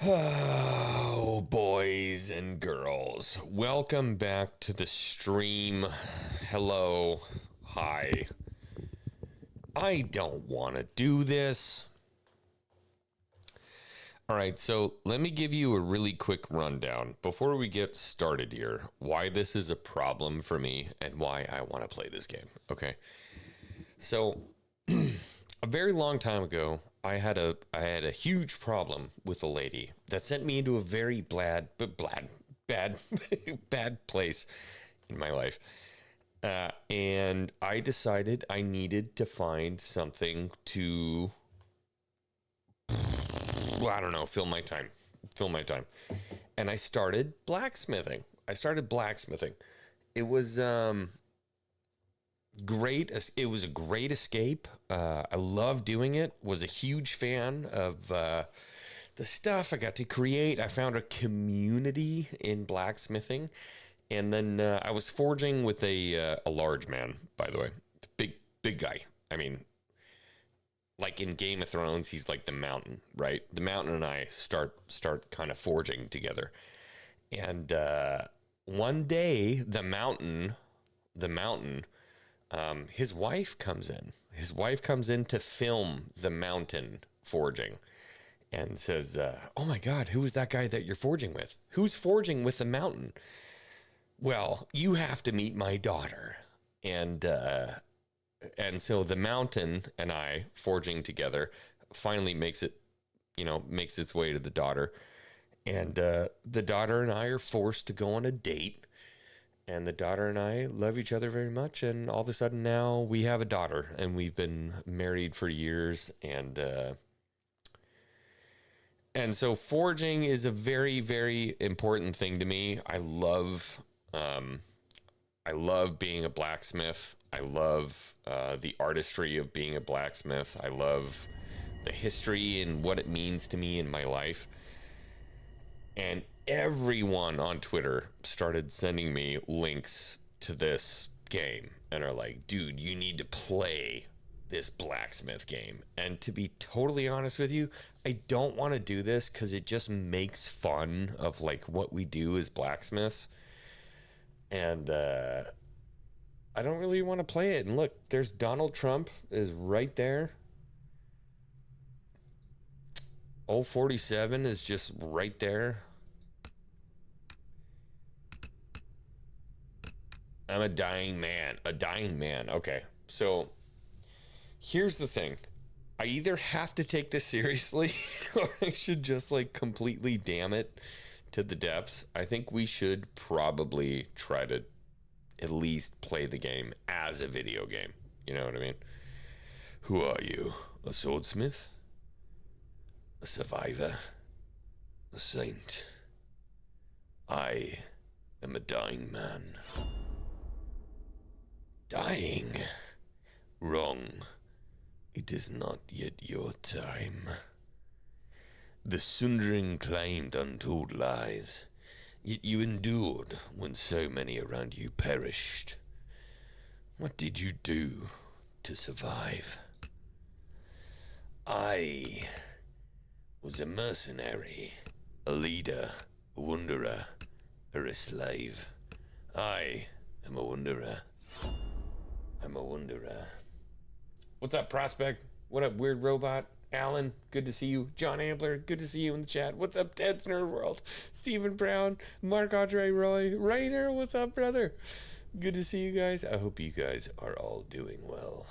Oh, boys and girls, welcome back to the stream. Hello. Hi. I don't want to do this. All right, so let me give you a really quick rundown before we get started here, why this is a problem for me and why I want to play this game, okay? So, a very long time ago, I had a huge problem with a lady that sent me into a very bad bad place in my life. And I decided I needed to find something to, well, I don't know, fill my time. And I started blacksmithing. It was great. It was a great escape. I loved doing it. Was a huge fan of the stuff I got to create. I found a community in blacksmithing, and then I was forging with a large man. By the way, big guy. I mean, like in Game of Thrones, he's like the Mountain, right? The Mountain and I start kind of forging together, and one day the Mountain. His wife comes in. His wife comes in to film the Mountain forging and says, "Oh my God, who is that guy that you're forging with? Who's forging with the Mountain?" Well, you have to meet my daughter. And so the Mountain and I forging together finally makes its way to the daughter. And the daughter and I are forced to go on a date. And the daughter and I love each other very much. And all of a sudden now we have a daughter, and we've been married for years. And so forging is a very, very important thing to me. I love being a blacksmith. I love the artistry of being a blacksmith. I love the history and what it means to me in my life. And everyone on Twitter started sending me links to this game and are like, dude, you need to play this blacksmith game. And to be totally honest with you, I don't want to do this because it just makes fun of like what we do as blacksmiths. And I don't really want to play it. And look, there's Donald Trump is right there. Old 47 is just right there. I'm a dying man. Okay. So here's the thing. I either have to take this seriously or I should just like completely damn it to the depths. I think we should probably try to at least play the game as a video game. You know what I mean? Who are you? A swordsmith? A survivor? A saint? I am a dying man. Dying? Wrong. It is not yet your time. The Sundering climbed untold lives, yet you endured when so many around you perished. What did you do to survive? I was a mercenary, a leader, a wanderer, or a slave. I am a wanderer. I'm a wanderer. What's up, Prospect? What up, Weird Robot? Alan, good to see you. John Ambler, good to see you in the chat. What's up, Ted's Nerd World? Stephen Brown, Marc-Andre Roy, Rainer, what's up, brother? Good to see you guys. I hope you guys are all doing well.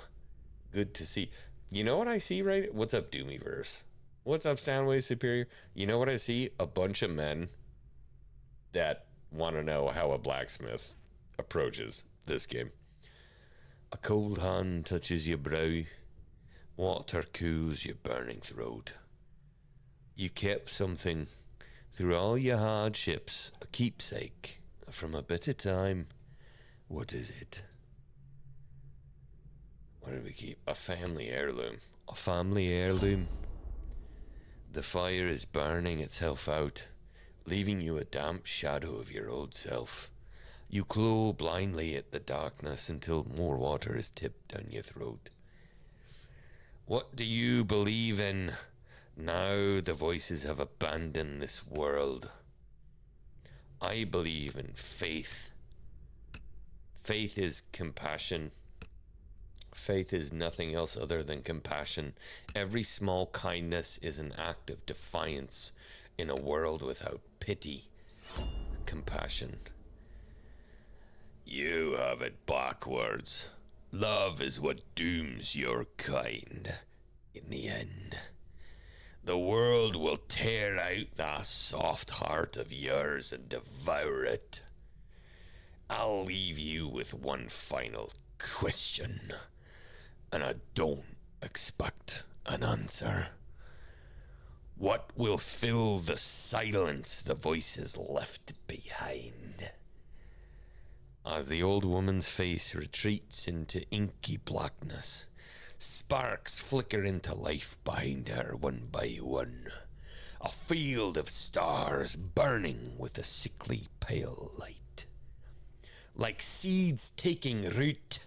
Good to see. You know what I see, right? What's up, Doomyverse? What's up, Soundwave Superior? You know what I see? A bunch of men that want to know how a blacksmith approaches this game. A cold hand touches your brow. Water cools your burning throat. You kept something through all your hardships, a keepsake from a better time. What is it? What did we keep? A family heirloom. A family heirloom. The fire is burning itself out, leaving you a damp shadow of your old self. You claw blindly at the darkness until more water is tipped down your throat. What do you believe in? Now the voices have abandoned this world. I believe in faith. Faith is compassion. Faith is nothing else other than compassion. Every small kindness is an act of defiance in a world without pity. Compassion. You have it backwards. Love is what dooms your kind in the end. The world will tear out that soft heart of yours and devour it. I'll leave you with one final question, and I don't expect an answer. What will fill the silence the voices left behind? As the old woman's face retreats into inky blackness, sparks flicker into life behind her one by one. A field of stars burning with a sickly pale light. Like seeds taking root,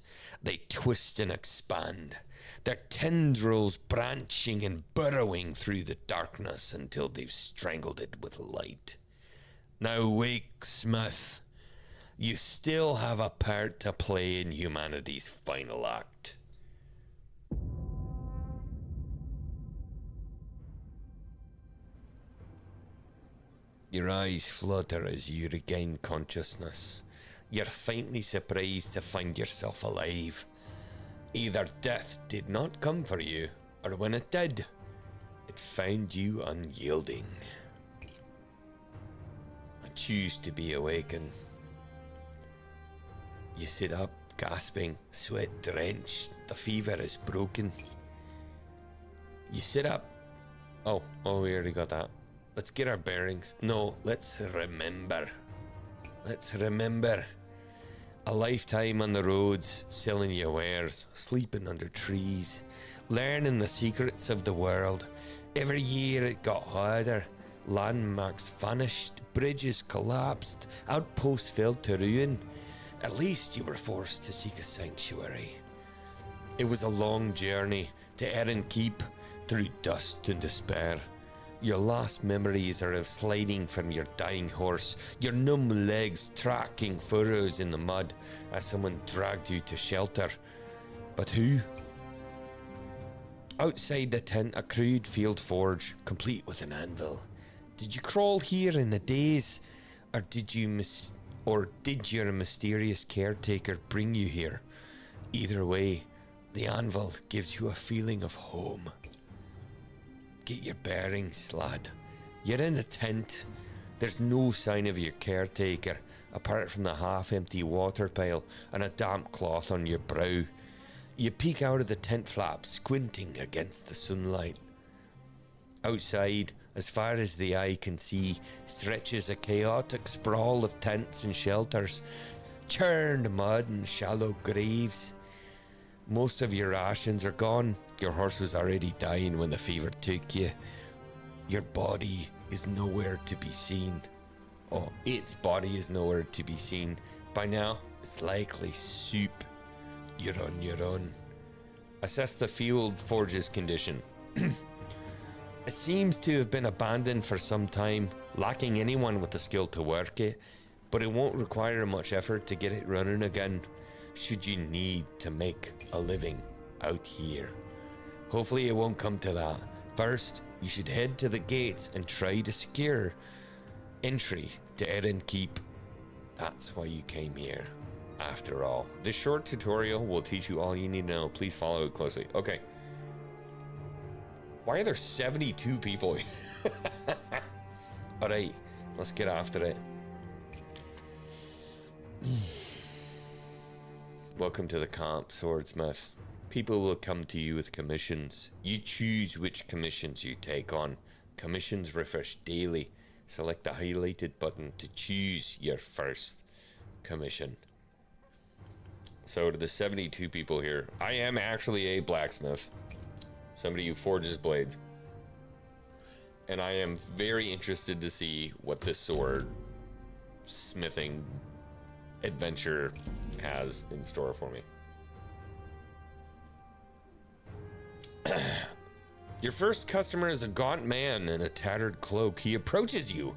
they twist and expand, their tendrils branching and burrowing through the darkness until they've strangled it with light. Now wake, Smith. You still have a part to play in humanity's final act. Your eyes flutter as you regain consciousness. You're faintly surprised to find yourself alive. Either death did not come for you, or when it did, it found you unyielding. I choose to be awakened. You sit up, gasping, sweat drenched. The fever is broken. You sit up. Oh, we already got that. Let's get our bearings. No, let's remember. Let's remember. A lifetime on the roads, selling your wares, sleeping under trees, learning the secrets of the world. Every year it got harder. Landmarks vanished, bridges collapsed, outposts fell to ruin. At least you were forced to seek a sanctuary. It was a long journey to Erin Keep, through dust and despair. Your last memories are of sliding from your dying horse, your numb legs tracking furrows in the mud as someone dragged you to shelter. But who? Outside the tent, a crude field forge, complete with an anvil. Did you crawl here in a daze, or did your mysterious caretaker bring you here? Either way, the anvil gives you a feeling of home. Get your bearings, lad. You're in a tent. There's no sign of your caretaker, apart from the half-empty water pail and a damp cloth on your brow. You peek out of the tent flap, squinting against the sunlight. Outside, as far as the eye can see, stretches a chaotic sprawl of tents and shelters, churned mud and shallow graves. Most of your rations are gone. Your horse was already dying when the fever took you. Your body is nowhere to be seen. Oh, its body is nowhere to be seen. By now, it's likely soup. You're on your own. Assess the field forge's condition. It seems to have been abandoned for some time, lacking anyone with the skill to work it, but it won't require much effort to get it running again, should you need to make a living out here. Hopefully it won't come to that. First, you should head to the gates and try to secure entry to Erin Keep. That's why you came here, after all. This short tutorial will teach you all you need to know. Please follow it closely. Okay. Why are there 72 people here? Alright, let's get after it. Welcome to the camp, swordsmith. People will come to you with commissions. You choose which commissions you take on. Commissions refresh daily. Select the highlighted button to choose your first commission. So to the 72 people here, I am actually a blacksmith. Somebody who forges blades. And I am very interested to see what this sword smithing adventure has in store for me. Your first customer is a gaunt man in a tattered cloak. He approaches you,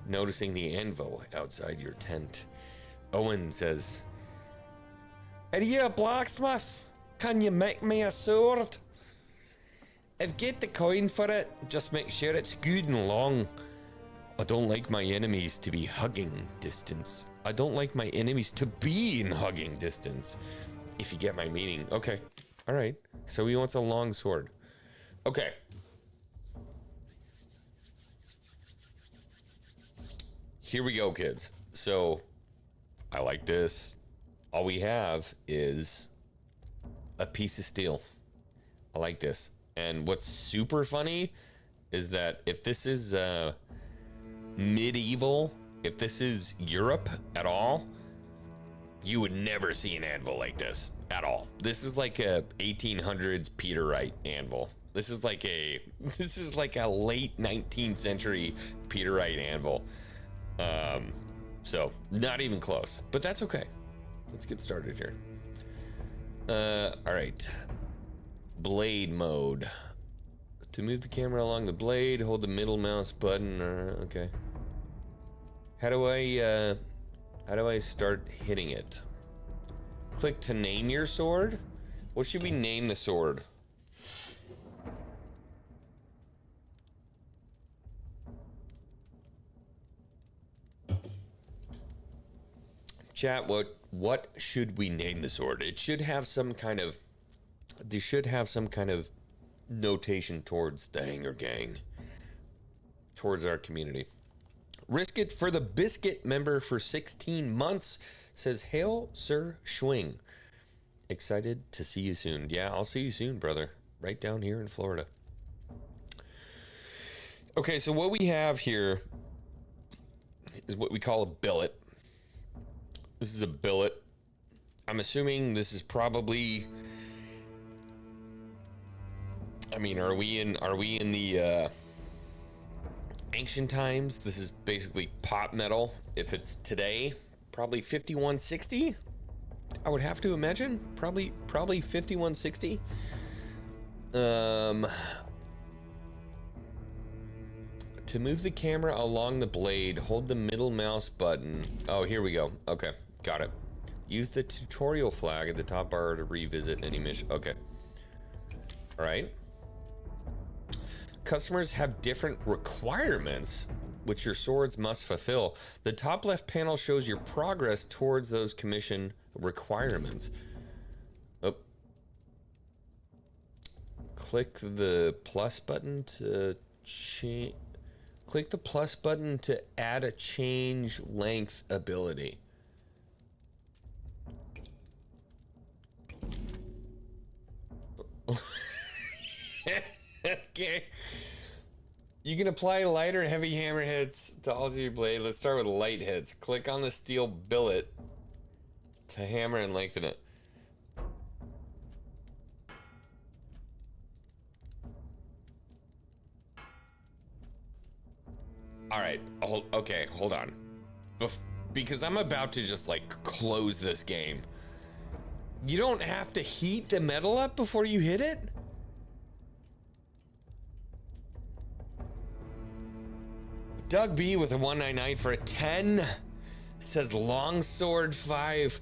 noticing the anvil outside your tent. Owen says, "Are you a blacksmith? Can you make me a sword? I've get the coin for it. Just make sure it's good and long. I don't like my enemies to be hugging distance. I don't like my enemies to be in hugging distance. If you get my meaning." Okay. All right. So he wants a long sword. Okay. Here we go, kids. So I like this. All we have is a piece of steel. I like this. And what's super funny is that if this is medieval, if this is Europe at all, you would never see an anvil like this at all. This is like a 1800s Peterite anvil. This is like a late 19th century Peterite anvil. So not even close, but that's okay. Let's get started here. All right. Blade mode. To move the camera along the blade, hold the middle mouse button. Okay. How do I start hitting it? Click to name your sword. What should we name the sword? Chat, what should we name the sword? It should have some kind of notation towards the Hanger Gang, towards our community. Risk it for the biscuit member for 16 months, says Hail Sir Schwing. Excited to see you soon. Yeah, I'll see you soon, brother. Right down here in Florida. Okay, so what we have here is what we call a billet. This is a billet. I'm assuming this is probably, I mean, are we in the ancient times? This is basically pot metal. If it's today, probably 5160. I would have to imagine probably 5160. To move the camera along the blade, hold the middle mouse button. Oh, here we go. Okay, got it. Use the tutorial flag at the top bar to revisit any mission. Okay. All right. Customers have different requirements which your swords must fulfill. The top left panel shows your progress towards those commission requirements. Oh. Click the plus button to change. Click the plus button to add a change length ability. Okay. You can apply light or heavy hammer hits to alter your blade. Let's start with light hits. Click on the steel billet to hammer and lengthen it. All right. Okay, hold on. Because I'm about to just like close this game. You don't have to heat the metal up before you hit it? Doug B with a 199 for a 10 says longsword 5.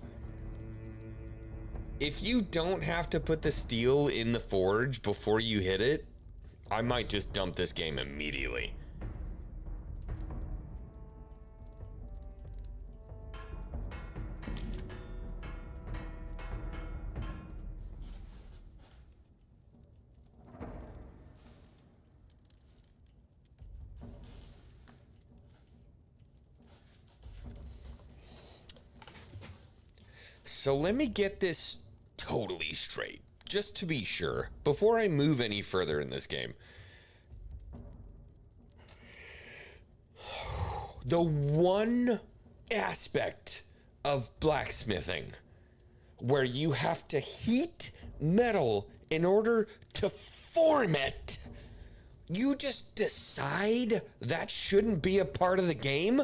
If you don't have to put the steel in the forge before you hit it, I might just dump this game immediately. So let me get this totally straight, just to be sure, before I move any further in this game. The one aspect of blacksmithing where you have to heat metal in order to form it, you just decide that shouldn't be a part of the game?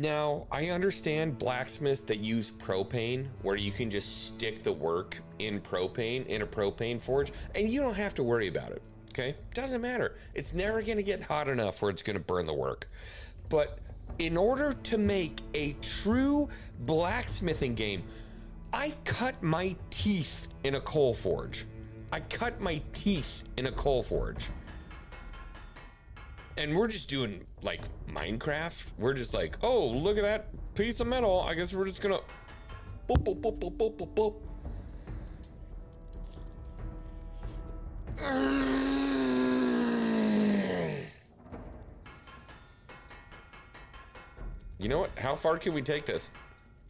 Now, I understand blacksmiths that use propane, where you can just stick the work in propane, in a propane forge, and you don't have to worry about it, okay? Doesn't matter. It's never gonna get hot enough where it's gonna burn the work. But in order to make a true blacksmithing game, I cut my teeth in a coal forge. I cut my teeth in a coal forge. And we're just doing like Minecraft. We're just like, oh, look at that piece of metal. I guess we're just gonna boop, boop, boop, boop, boop, boop, boop. You know what? How far can we take this?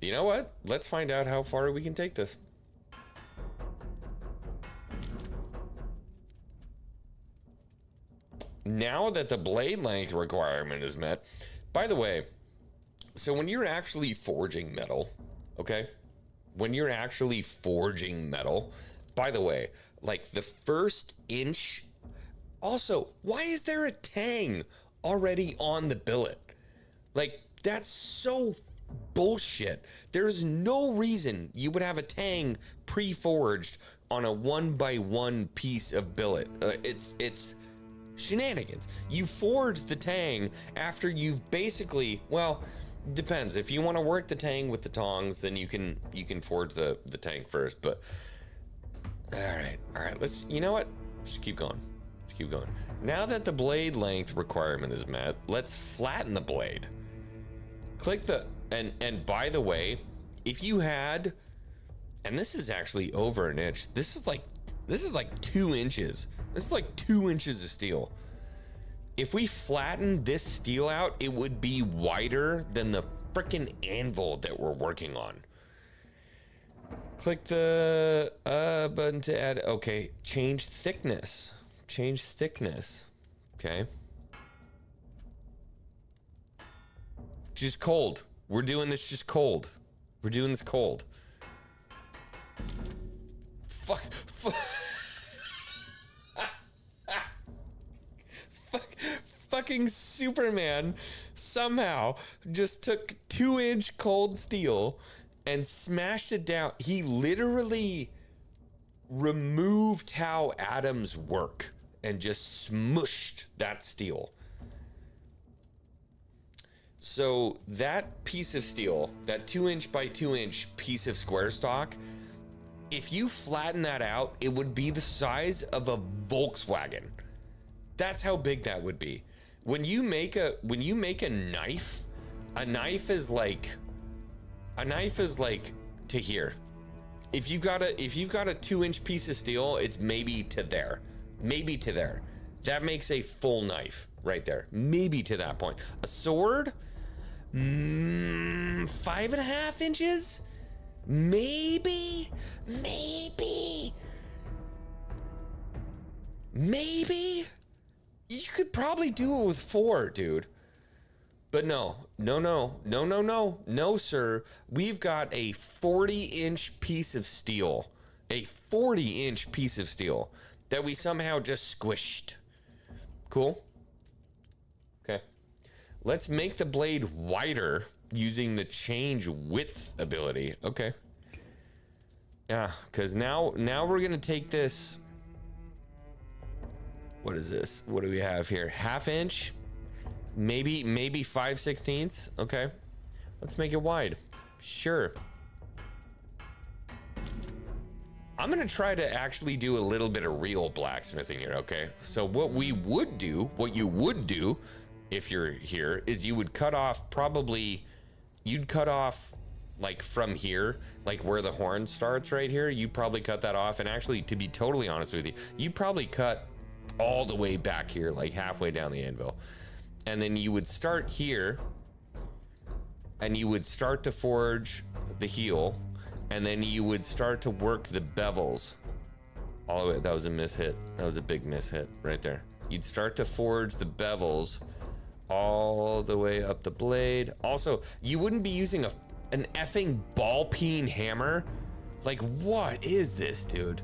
You know what? Let's find out how far we can take this. Now that the blade length requirement is met, by the way, so when you're actually forging metal, okay? When you're actually forging metal, by the way, like the first inch, also, why is there a tang already on the billet? Like, that's so bullshit. There is no reason you would have a tang pre-forged on a 1x1 piece of billet. It's shenanigans. You forge the tang after you've basically, well, depends. If you want to work the tang with the tongs, then you can forge the tang first. But all right, let's, you know what? Just keep going. Let's keep going. Now that the blade length requirement is met, let's flatten the blade. Click the, and by the way, if you had, and this is actually over an inch, this is like 2 inches. This is like 2 inches of steel. If we flatten this steel out, it would be wider than the frickin' anvil that we're working on. Click the button to add, okay, change thickness. Change thickness, okay. Just cold. We're doing this just cold. We're doing this cold. Fucking Superman somehow just took 2-inch cold steel and smashed it down. He literally removed how atoms work and just smushed that steel. So that piece of steel, that 2-inch by 2-inch piece of square stock, if you flatten that out, it would be the size of a Volkswagen. That's how big that would be. When you make a knife is like to here. If you've got a 2-inch piece of steel, it's maybe to there. Maybe to there. That makes a full knife right there. Maybe to that point. A sword, 5.5 inches? Maybe. You could probably do it with 4, dude. But no, sir. We've got a 40-inch piece of steel. A 40-inch piece of steel that we somehow just squished. Cool? Okay. Let's make the blade wider using the change width ability. Okay. Yeah, because now we're going to take this. What is this? What do we have here? 1/2 inch? Maybe 5/16. Okay. Let's make it wide. Sure. I'm gonna try to actually do a little bit of real blacksmithing here, okay? So what you would do if you're here is you would cut off you'd cut off like from here, like where the horn starts right here, you probably cut that off. And actually, to be totally honest with you, you probably cut all the way back here, like halfway down the anvil. And then you would start here and you would start to forge the heel, and then you would start to work the bevels all the way. That was a mishit. That was a big mishit right there. You'd start to forge the bevels all the way up the blade. Also, you wouldn't be using an effing ball peen hammer. Like, what is this, dude?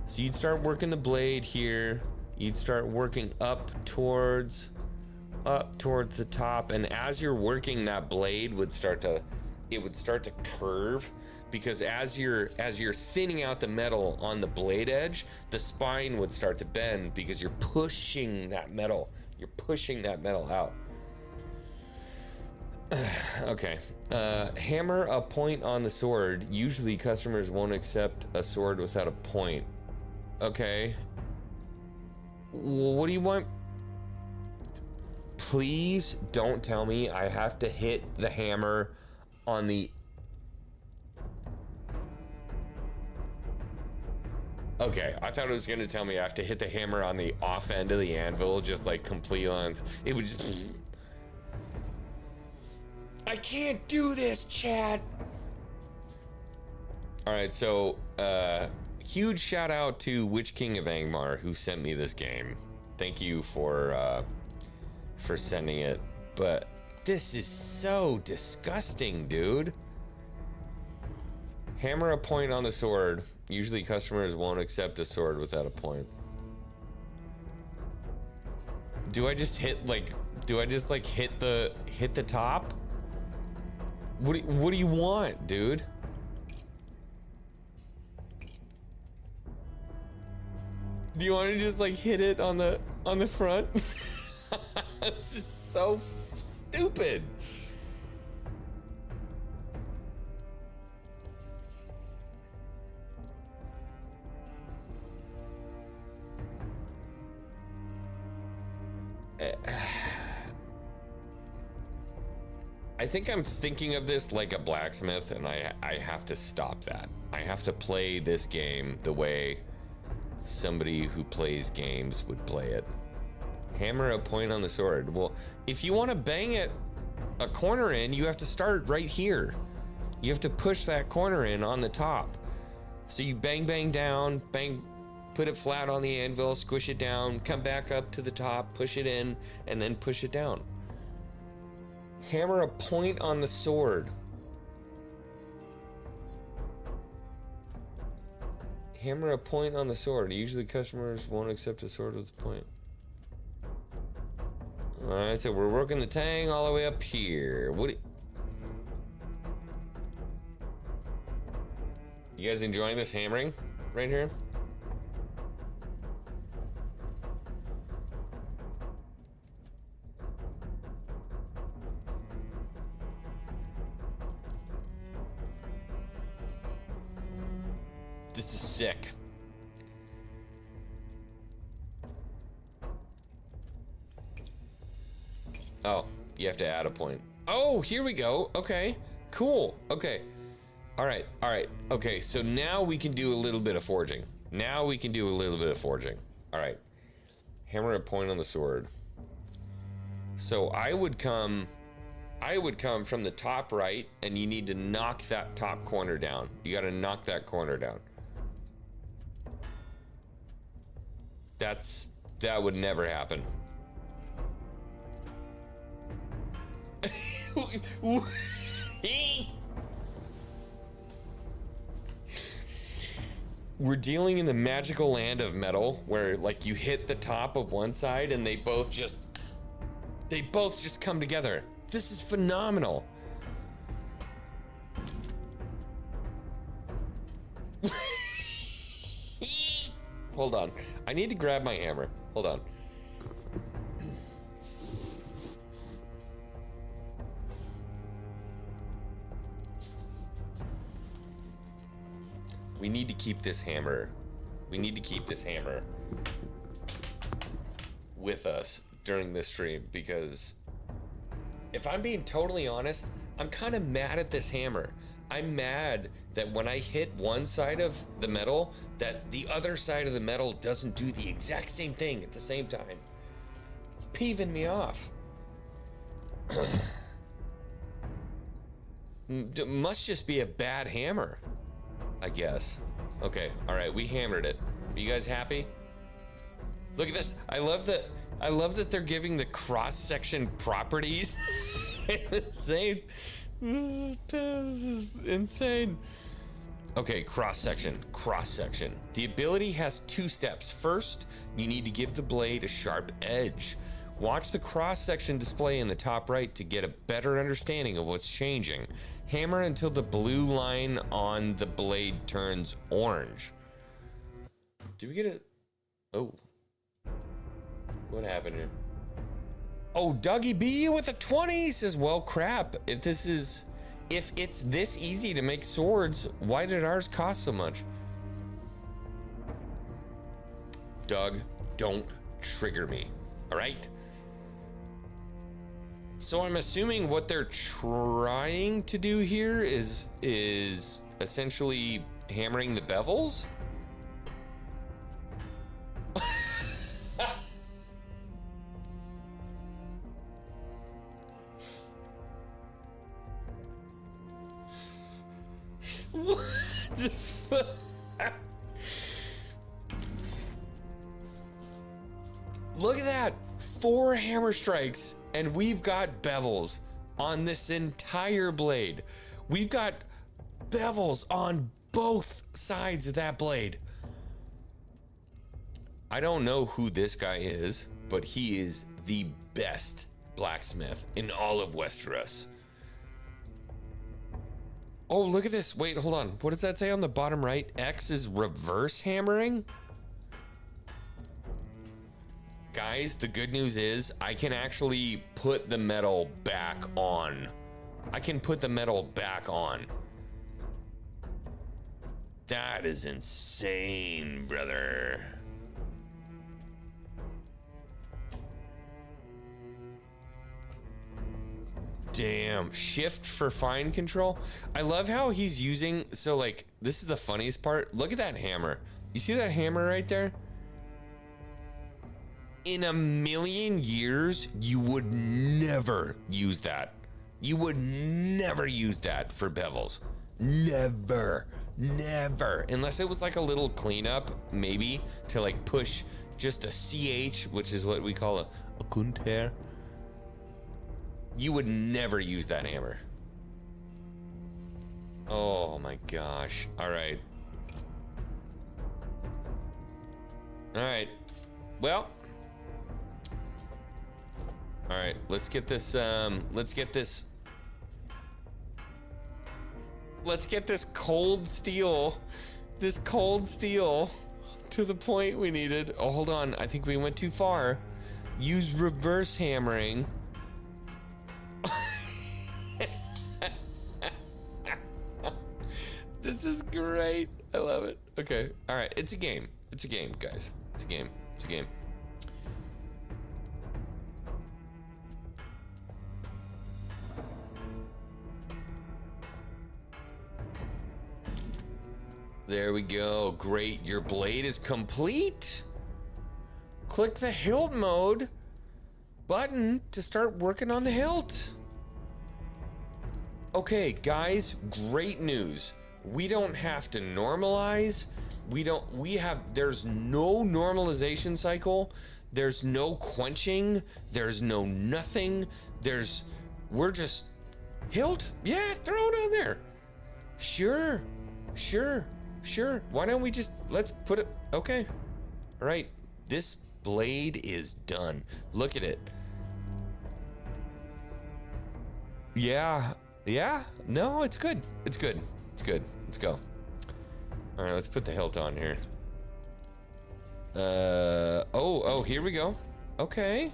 So you'd start working the blade here. You'd start working up towards up towards the top, and as you're working, that blade would start to curve, because as you're thinning out the metal on the blade edge, the spine would start to bend because you're pushing that metal out. Okay. Hammer a point on the sword. Usually customers won't accept a sword without a point. Okay. Well, what do you want? Please don't tell me I have to hit the hammer on the... Okay, I thought it was gonna tell me I have to hit the hammer on the off end of the anvil, just like complete on... It would just... I can't do this, Chad. All right, so huge shout out to Witch King of Angmar who sent me this game. Thank you for sending it. But this is so disgusting, dude. Hammer a point on the sword. Usually customers won't accept a sword without a point. Do I just hit like? Do I just like hit the top? What do you want, dude? Do you want to just like hit it on the front? This is so stupid. I think I'm thinking of this like a blacksmith, and I have to stop that. I have to play this game the way somebody who plays games would play it. Hammer a point on the sword. Well, if you want to bang it a corner in, you have to start right here. You have to push that corner in on the top. So you bang, bang down, bang, put it flat on the anvil, squish it down, come back up to the top, push it in, and then push it down. Hammer a point on the sword. Hammer a point on the sword. Usually customers won't accept a sword with a point. Alright, so we're working the tang all the way up here. You guys enjoying this hammering right here? This is sick. Oh, you have to add a point. Oh, here we go. Okay, cool. Okay. All right. Okay, so now we can do a little bit of forging. All right. Hammer a point on the sword. So I would come from the top right, and you need to knock that top corner down. You got to knock that corner down. That would never happen. We're dealing in the magical land of metal, where like you hit the top of one side and they both just come together. This is phenomenal. Hold on. I need to grab my hammer. Hold on. We need to keep this hammer. With us during this stream, because if I'm being totally honest, I'm kind of mad at this hammer. I'm mad that when I hit one side of the metal, that the other side of the metal doesn't do the exact same thing at the same time. It's peeving me off. It must just be a bad hammer, I guess. Okay, all right, we hammered it. Are you guys happy? Look at this. I love that they're giving the cross-section properties. Insane. This is insane. Okay, cross-section. The ability has two steps. First, you need to give the blade a sharp edge. Watch the cross-section display in the top right to get a better understanding of what's changing. Hammer until the blue line on the blade turns orange. Did we get it? Oh. What happened here? Oh, Dougie B with a 20 says, well, crap. If it's this easy to make swords, why did ours cost so much? Doug, don't trigger me, all right? So I'm assuming what they're trying to do here is essentially hammering the bevels? What the fuck? Look at that. 4 hammer strikes, and we've got bevels on this entire blade. We've got bevels on both sides of that blade. I don't know who this guy is, but he is the best blacksmith in all of Westeros. Oh, look at this. Wait, hold on. What does that say on the bottom right? X is reverse hammering? Guys, the good news is I can actually put the metal back on. I can put the metal back on. That is insane, brother. Damn. Shift for fine control. I love how he's using, so like, this is the funniest part. Look at that hammer. You see that hammer right there? In a million years, you would never use that. You would never use that for bevels. Never. Never. Unless it was like a little cleanup, maybe, to like push just a CH, which is what we call a Kunter. You would never use that hammer. Oh my gosh. All right. All right. Well. All right. Let's get this. Let's get this cold steel. This cold steel to the point we needed. Oh, hold on. I think we went too far. Use reverse hammering. This is great. I love it. Okay. All right. It's a game. It's a game, guys. It's a game. It's a game. There we go. Great. Your blade is complete. Click the hilt mode button to start working on the hilt. Okay, guys, great news. We don't have to normalize. There's no normalization cycle. There's no quenching. There's no nothing. We're just hilt. Yeah, throw it on there. Sure. Why don't we let's put it, okay. All right, this blade is done. Look at it. Yeah, no, it's good. It's good. Let's go. All right, let's put the hilt on here. Oh, here we go. Okay.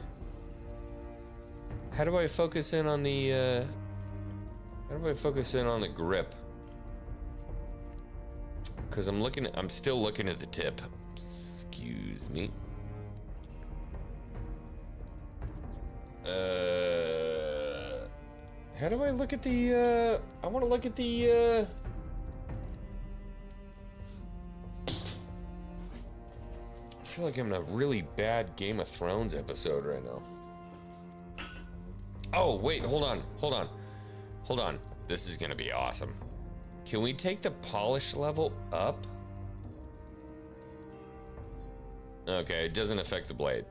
How do I focus in on the grip? Because I'm still looking at the tip. Excuse me. How do I look at the, I want to look at the, I feel like I'm in a really bad Game of Thrones episode right now. Oh, wait, hold on. This is gonna be awesome. Can we take the polish level up? Okay, it doesn't affect the blade.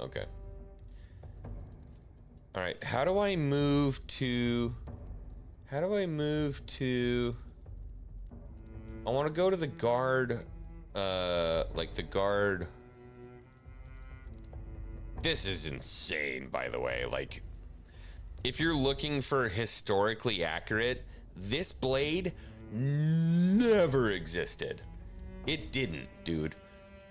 Okay. All right, how do I move to... I want to go to the guard, like the guard... this is insane, by the way. Like, if you're looking for historically accurate, this blade never existed. It didn't, dude.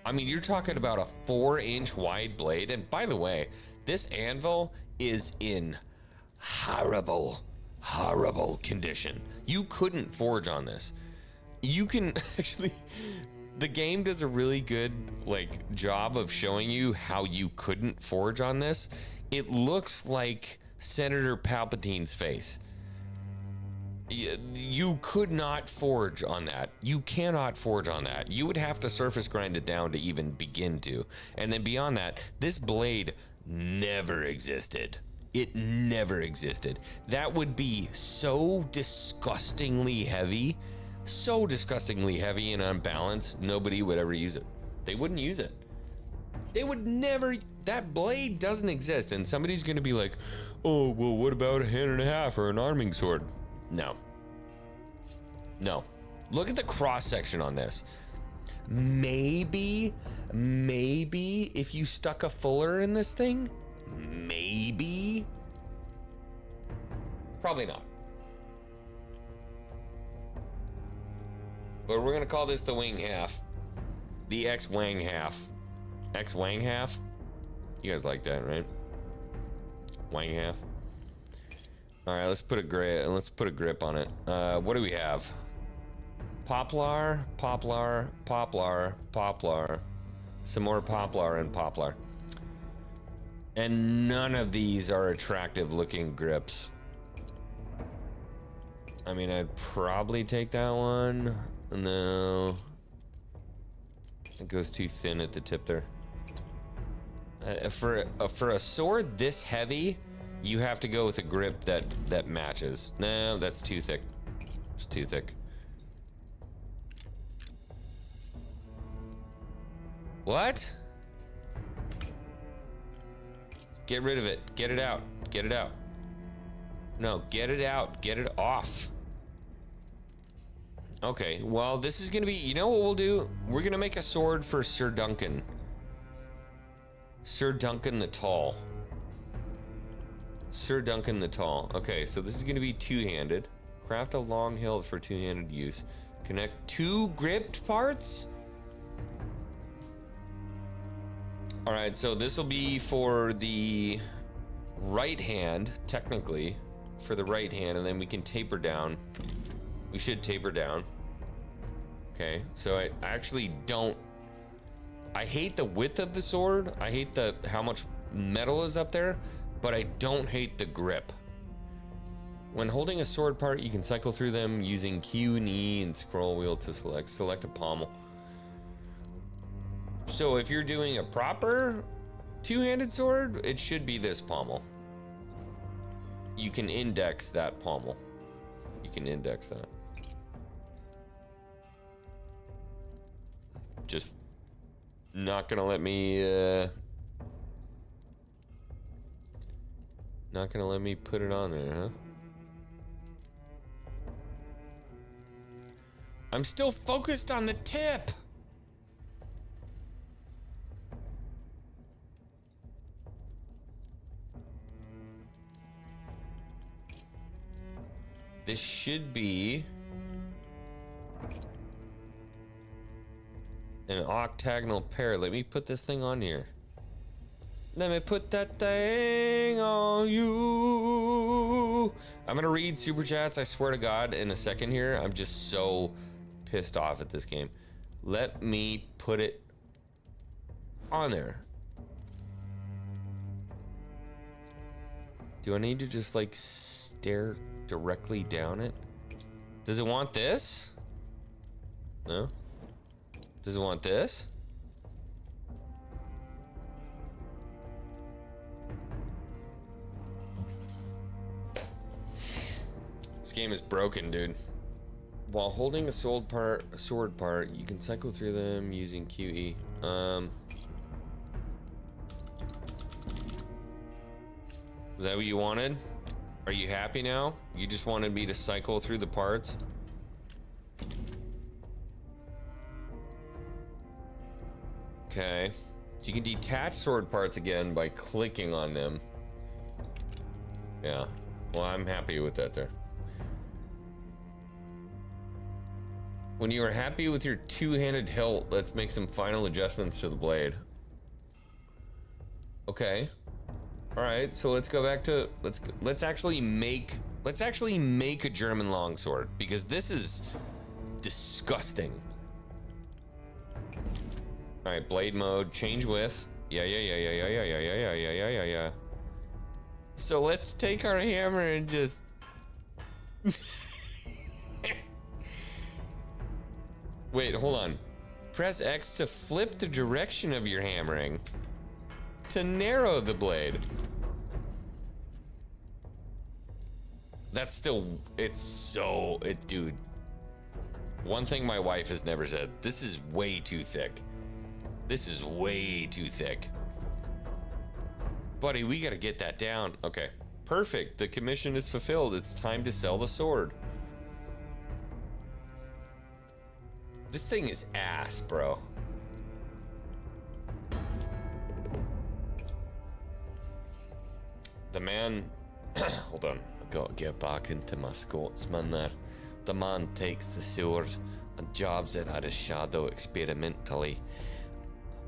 I mean, you're talking about a 4-inch wide blade. And by the way, this anvil is in horrible, horrible condition. You couldn't forge on this. You can actually, the game does a really good job of showing you how you couldn't forge on this. It looks like Senator Palpatine's face. You could not forge on that. You cannot forge on that. You would have to surface grind it down to even begin to. And then beyond that, this blade never existed. It never existed. That would be so disgustingly heavy, and unbalanced, nobody would ever use it. They wouldn't use it. They would never. That blade doesn't exist. And somebody's going to be like, oh, well, what about a hand and a half or an arming sword? No. No. Look at the cross section on this. Maybe if you stuck a fuller in this thing, maybe. Probably not. But we're going to call this the wing half. The X-wang half. X-wang half? You guys like that, right? Wang half. All right, let's put a grip on it. What do we have? Poplar, poplar, poplar, poplar. Some more poplar and poplar. And none of these are attractive looking grips. I mean, I'd probably take that one. No. It goes too thin at the tip there. For a sword this heavy, you have to go with a grip that matches. No, that's too thick. It's too thick. What? Get rid of it. Get it out. Get it out. No, get it out. Get it off. Okay, well, this is gonna be, you know what we'll do? We're gonna make a sword for Sir Duncan. Sir Duncan the Tall. Sir Duncan the Tall. Okay, so this is gonna be two-handed. Craft a long hilt for two-handed use. Connect two gripped parts? All right, so this will be for the right hand, technically, for the right hand, and then we can taper down. We should taper down. Okay, so I actually don't. I hate the width of the sword. I hate how much metal is up there, but I don't hate the grip. When holding a sword part, you can cycle through them using Q and E and scroll wheel to select a pommel. So if you're doing a proper two-handed sword, it should be this pommel. You can index that pommel. You can index that. Just not gonna let me not gonna let me put it on there, huh? I'm still focused on the tip. This should be an octagonal pair. Let me put this thing on here. Let me put that thing on you. I'm gonna read super chats, I swear to God, in a second here. I'm just so pissed off at this game. Let me put it on there. Do I need to just like stare directly down it? Does it want this? No? Does it want this? This game is broken, dude. While holding a sword part, you can cycle through them using QE. Is that what you wanted? Are you happy now? You just wanted me to cycle through the parts? Okay. You can detach sword parts again by clicking on them. Yeah. Well, I'm happy with that there. When you are happy with your two-handed hilt, let's make some final adjustments to the blade. Okay. All right, so let's go back to let's actually make a German longsword, because this is disgusting. All right, blade mode, change width. Yeah. So let's take our hammer and just wait, hold on. Press X to flip the direction of your hammering to narrow the blade. That's still, dude. One thing my wife has never said, this is way too thick. This is way too thick. Buddy, we gotta get that down. Okay, perfect. The commission is fulfilled. It's time to sell the sword. This thing is ass, bro. The man, hold on. I gotta get back into my Scotsman there. The man takes the sword and jabs it at his shadow experimentally.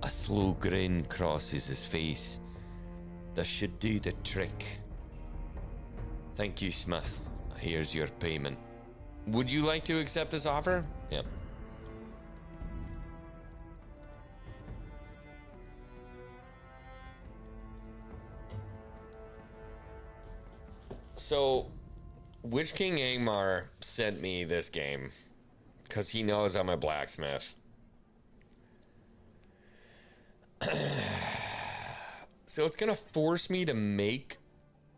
A slow grin crosses his face. This should do the trick. Thank you, Smith. Here's your payment. Would you like to accept this offer? Yeah. So, Witch King Angmar sent me this game because he knows I'm a blacksmith. So it's gonna force me to make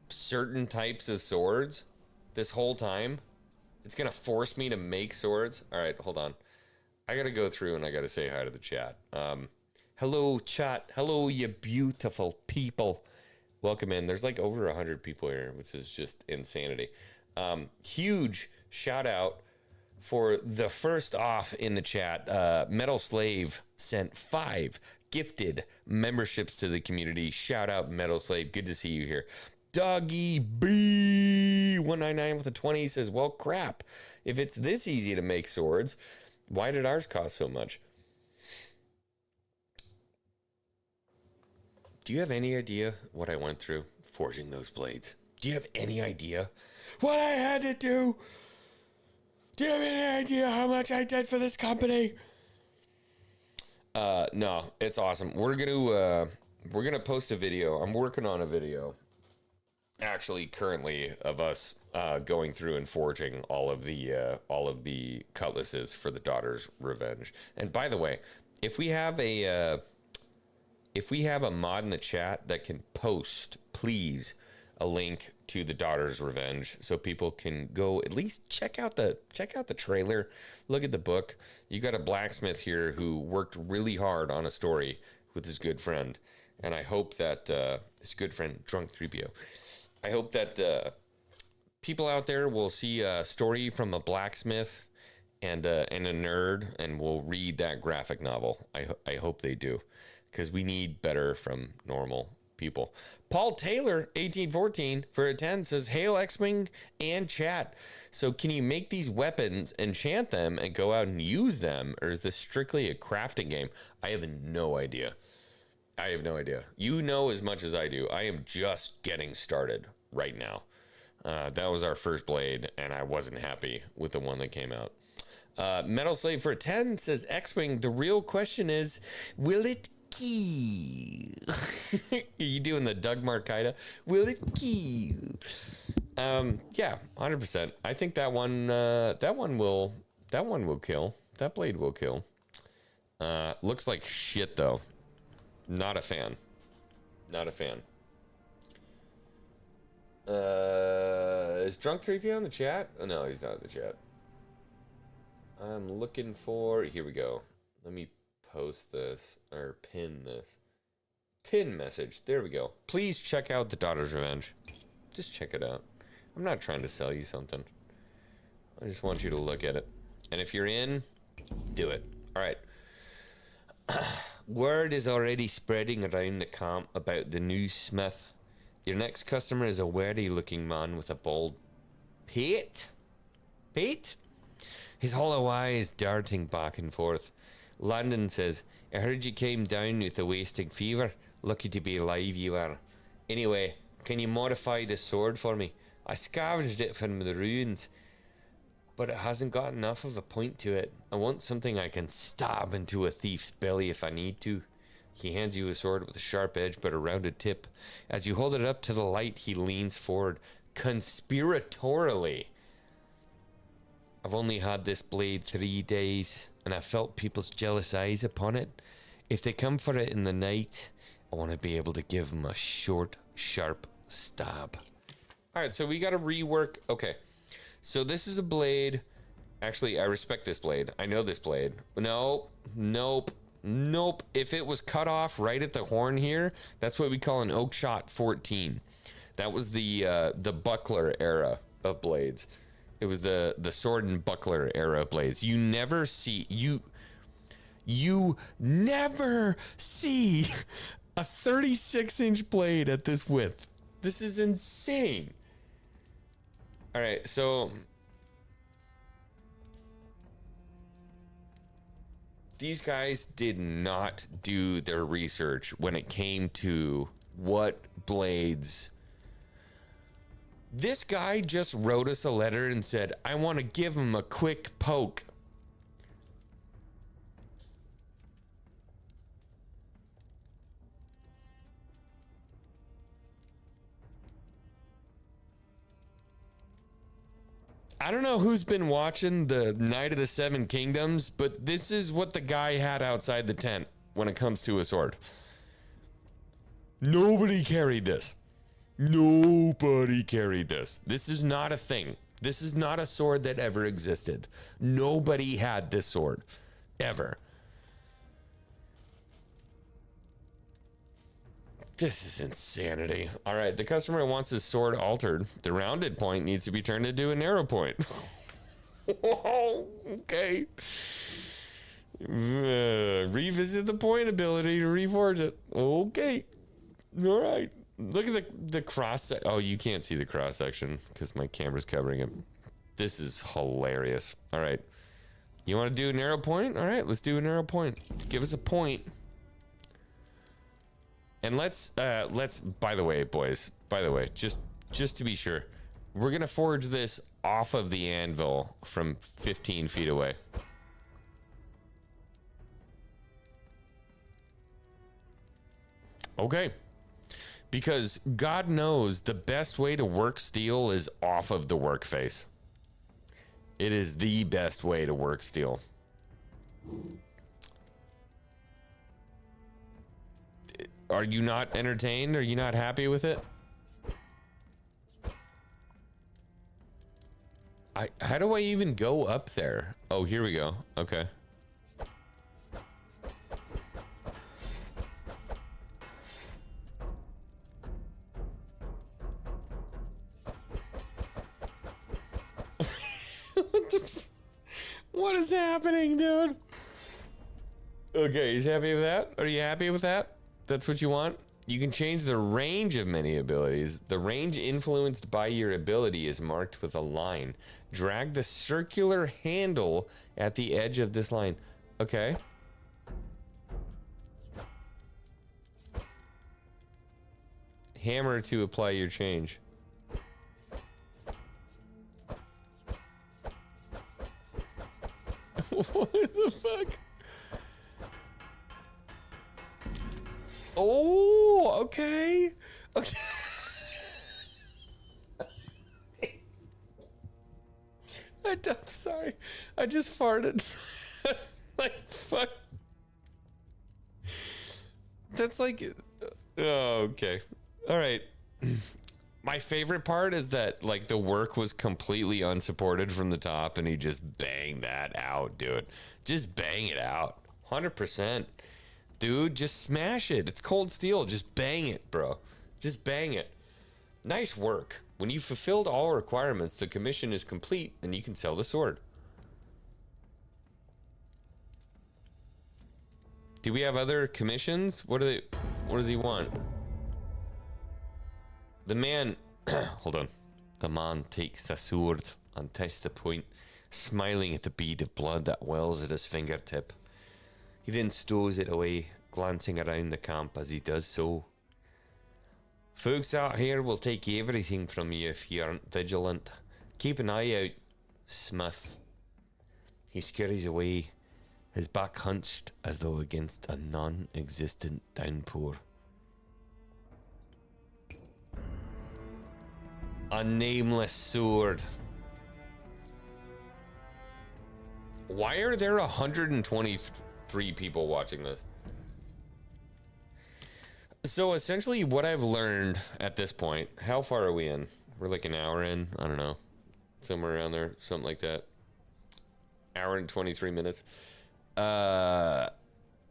certain types of swords this whole time. It's gonna force me to make swords. All right, hold on. I gotta go through and I gotta say hi to the chat. Hello, chat. Hello, you beautiful people. Welcome in. There's like over 100 people here, which is just insanity. Huge shout out for the first off in the chat. Metal Slave sent 5 gifted memberships to the community. Shout out, Metal Slave. Good to see you here. Doggy B199 with a 20 says, well, crap. If it's this easy to make swords, why did ours cost so much? Do you have any idea what I went through forging those blades? Do you have any idea what I had to do? Do you have any idea how much I did for this company? No, it's awesome. We're gonna post a video. I'm working on a video, actually, currently, of us going through and forging all of the cutlasses for the Daughter's Revenge. And by the way, if we have a mod in the chat that can post, please, a link to the Daughter's Revenge so people can go at least check out the trailer, look at the book. You got a blacksmith here who worked really hard on a story with his good friend, and I hope that his good friend Drunk 3PO. I hope that people out there will see a story from a blacksmith and a nerd, and will read that graphic novel. I hope they do, because we need better from normal people. Paul Taylor 1814 for a 10 says, hail X-Wing and chat. So can you make these weapons, enchant them, and go out and use them, or is this strictly a crafting game? I have no idea. You know as much as I do. I am just getting started right now. That was our first blade, and I wasn't happy with the one that came out. Metal Slave for a 10 says, X-Wing, the real question is, will it kill? Are you doing the Doug Marcaida? Will it kill? Yeah, 100%. I think that one will kill. That blade will kill. Looks like shit though. Not a fan. Is Drunk 3PO in the chat? Oh, no, he's not in the chat. I'm looking for, here we go. Let me post this, or pin this. Pin message, there we go. Please check out the Daughter's Revenge. Just check it out. I'm not trying to sell you something. I just want you to look at it. And if you're in, do it. All right. Word is already spreading around the camp about the new smith. Your next customer is a wary-looking man with a bald pate. Pate? His hollow eye is darting back and forth. Landon says, I heard you came down with a wasting fever. Lucky to be alive you are. Anyway, can you modify this sword for me? I scavenged it from the ruins, but it hasn't got enough of a point to it. I want something I can stab into a thief's belly if I need to. He hands you a sword with a sharp edge but a rounded tip. As you hold it up to the light, he leans forward, conspiratorially. I've only had this blade 3 days, and I felt people's jealous eyes upon it. If they come for it in the night, I want to be able to give them a short, sharp stab. All right, so we got to rework. Okay, so this is a blade. Actually, I respect this blade. I know this blade. No, nope, nope. If it was cut off right at the horn here, that's what we call an oak shot 14. That was the buckler era of blades. It was the sword and buckler era of blades. You never see you never see a 36-inch blade at this width. This is insane. All right, so these guys did not do their research when it came to what blades. This guy just wrote us a letter and said, I want to give him a quick poke. I don't know who's been watching the Night of the Seven Kingdoms, but this is what the guy had outside the tent when it comes to a sword. Nobody carried this. Nobody carried this. This is not a thing. This is not a sword that ever existed. Nobody had this sword. Ever. This is insanity. All right, the customer wants his sword altered. The rounded point needs to be turned into a narrow point. Whoa, okay. Revisit the point ability to reforge it. Okay. All right. Look at the cross. Oh, you can't see the cross section because my camera's covering it. This is hilarious. All right. You want to do a narrow point? All right, let's do a narrow point. Give us a point. And let's by the way, boys, just to be sure, we're going to forge this off of the anvil from 15 feet away. Okay. Because God knows the best way to work steel is off of the work face. It is the best way to work steel. Are you not entertained? Are you not happy with it? How do I even go up there? Oh, here we go. Okay. What is happening, dude? Okay, he's happy with that? Are you happy with that? That's what you want? You can change the range of many abilities. The range influenced by your ability is marked with a line. Drag the circular handle at the edge of this line. Okay. Hammer to apply your change. What the fuck? Oh, okay. Okay. I'm sorry. I just farted. Like, fuck. That's like... Oh, okay. All right. My favorite part is that, like, the work was completely unsupported from the top, and he just banged that out, dude. Just bang it out. 100%. Dude, just smash it. It's cold steel. Just bang it, bro. Just bang it. Nice work. When you've fulfilled all requirements, the commission is complete, and you can sell the sword. Do we have other commissions? What does he want? The man, hold on. The man takes the sword and tests the point, smiling at the bead of blood that wells at his fingertip. He then stows it away, glancing around the camp as he does so. Folks out here will take everything from you if you aren't vigilant. Keep an eye out, Smith. He scurries away, his back hunched as though against a non-existent downpour. A nameless sword. Why are there 123 people watching this? So essentially what I've learned at this point, how far are we in? We're like an hour in, I don't know. Somewhere around there, something like that. Hour and 23 minutes.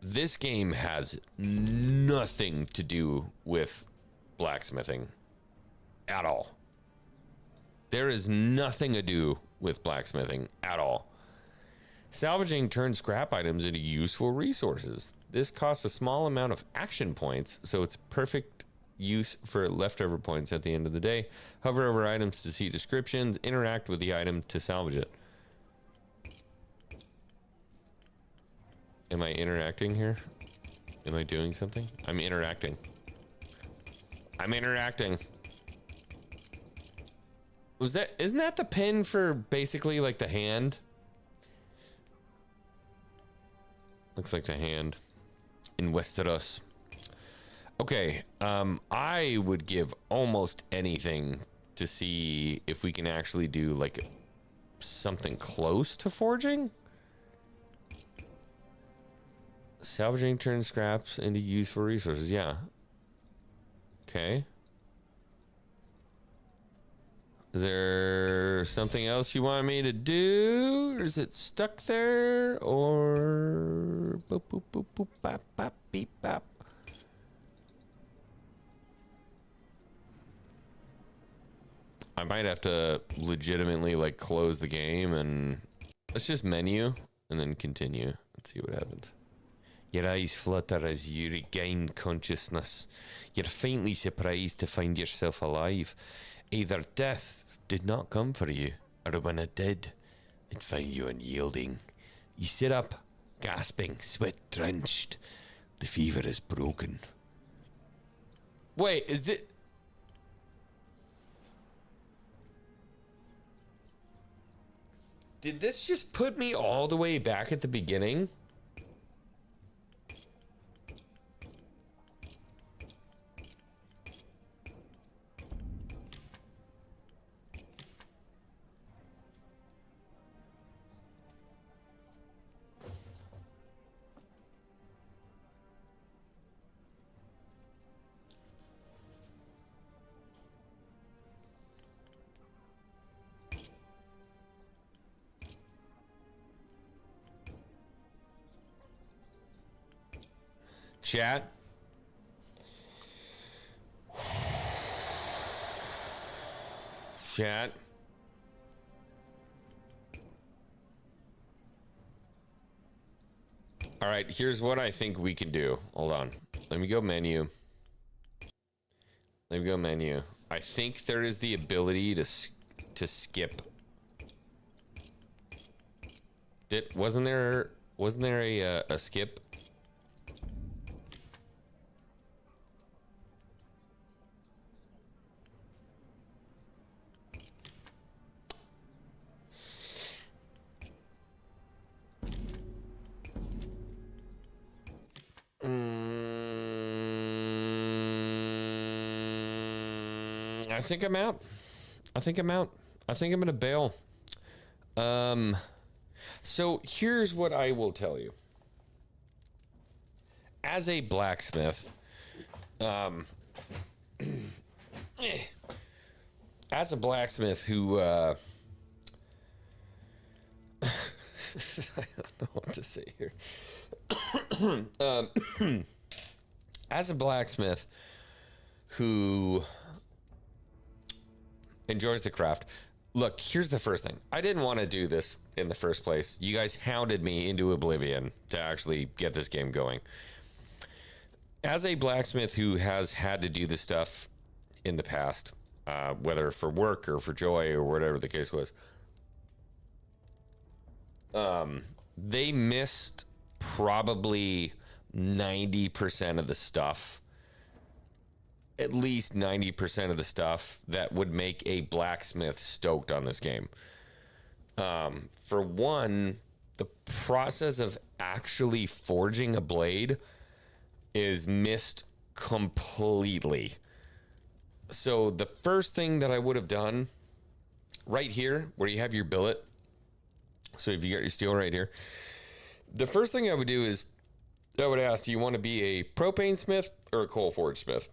This game has nothing to do with blacksmithing at all. There is nothing to do with blacksmithing at all. Salvaging turns scrap items into useful resources. This costs a small amount of action points, so it's perfect use for leftover points at the end of the day. Hover over items to see descriptions, interact with the item to salvage it. Am I interacting here? Am I doing something? I'm interacting. I'm interacting. Isn't that the pin for basically like the hand? Looks like the hand in Westeros. Okay, I would give almost anything to see if we can actually do like something close to forging. Salvaging turns scraps into useful resources. Yeah. Okay. Is there something else you want me to do? Or is it stuck there? Or boop, boop, boop, boop, bop, bop, beep, bop. I might have to legitimately like close the game and let's just menu and then continue. Let's see what happens. Your eyes flutter as you regain consciousness. You're faintly surprised to find yourself alive. Either death did not come for you, or when it did, it found you unyielding. You sit up, gasping, sweat drenched. The fever is broken. Wait, is it... Did this just put me all the way back at the beginning? Chat. Chat. All right, here's what I think we can do. Hold on. Let me go menu. Let me go menu. I think there is the ability to skip. Wasn't there a skip? I think I'm out. I think I'm out. I think I'm gonna bail. So here's what I will tell you. As a blacksmith, as a blacksmith who, I don't know what to say here. As a blacksmith who enjoys the craft, look, here's the first thing. I didn't want to do this in the first place. You guys hounded me into oblivion to actually get this game going. As a blacksmith who has had to do this stuff in the past, whether for work or for joy or whatever the case was, they missed probably 90% of the stuff, at least 90% of the stuff that would make a blacksmith stoked on this game. For one, the process of actually forging a blade is missed completely. So the first thing that I would have done right here, where you have your billet, so if you got your steel right here, the first thing I would do is I would ask, do you want to be a propane smith or a coal forge smith?